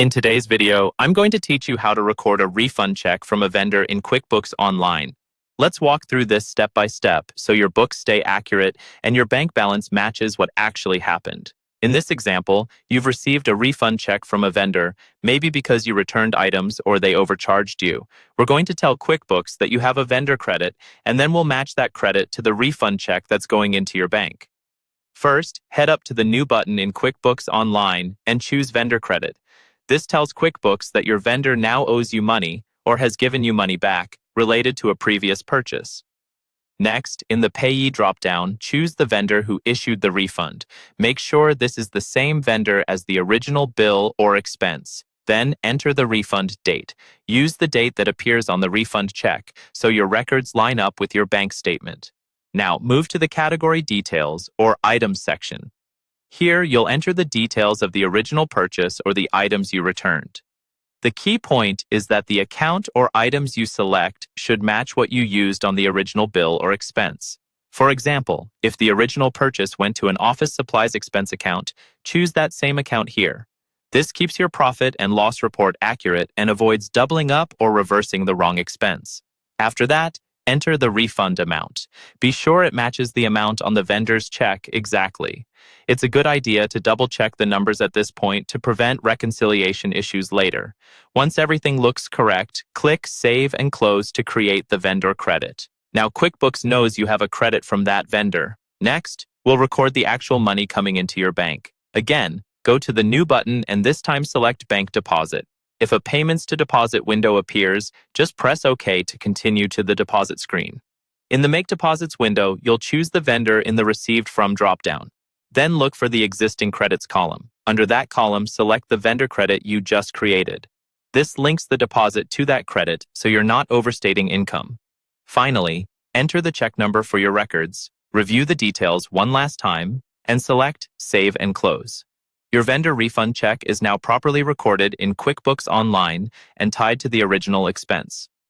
In today's video, I'm going to teach you how to record a refund check from a vendor in QuickBooks Online. Let's walk through this step by step so your books stay accurate and your bank balance matches what actually happened. In this example, you've received a refund check from a vendor, maybe because you returned items or they overcharged you. We're going to tell QuickBooks that you have a vendor credit, and then we'll match that credit to the refund check that's going into your bank. First, head up to the New button in QuickBooks Online and choose Vendor Credit. This tells QuickBooks that your vendor now owes you money or has given you money back related to a previous purchase. Next, in the Payee dropdown, choose the vendor who issued the refund. Make sure this is the same vendor as the original bill or expense. Then enter the refund date. Use the date that appears on the refund check so your records line up with your bank statement. Now, move to the Category Details or Items section. Here, you'll enter the details of the original purchase or the items you returned. The key point is that the account or items you select should match what you used on the original bill or expense. For example, if the original purchase went to an office supplies expense account, choose that same account here. This keeps your profit and loss report accurate and avoids doubling up or reversing the wrong expense. After that, enter the refund amount. Be sure it matches the amount on the vendor's check exactly. It's a good idea to double-check the numbers at this point to prevent reconciliation issues later. Once everything looks correct, click Save and Close to create the vendor credit. Now QuickBooks knows you have a credit from that vendor. Next, we'll record the actual money coming into your bank. Again, go to the New button and this time select Bank Deposit. If a Payments to Deposit window appears, just press OK to continue to the deposit screen. In the Make Deposits window, you'll choose the vendor in the Received From dropdown. Then look for the Existing Credits column. Under that column, select the vendor credit you just created. This links the deposit to that credit so you're not overstating income. Finally, enter the check number for your records, review the details one last time, and select Save and Close. Your vendor refund check is now properly recorded in QuickBooks Online and tied to the original expense.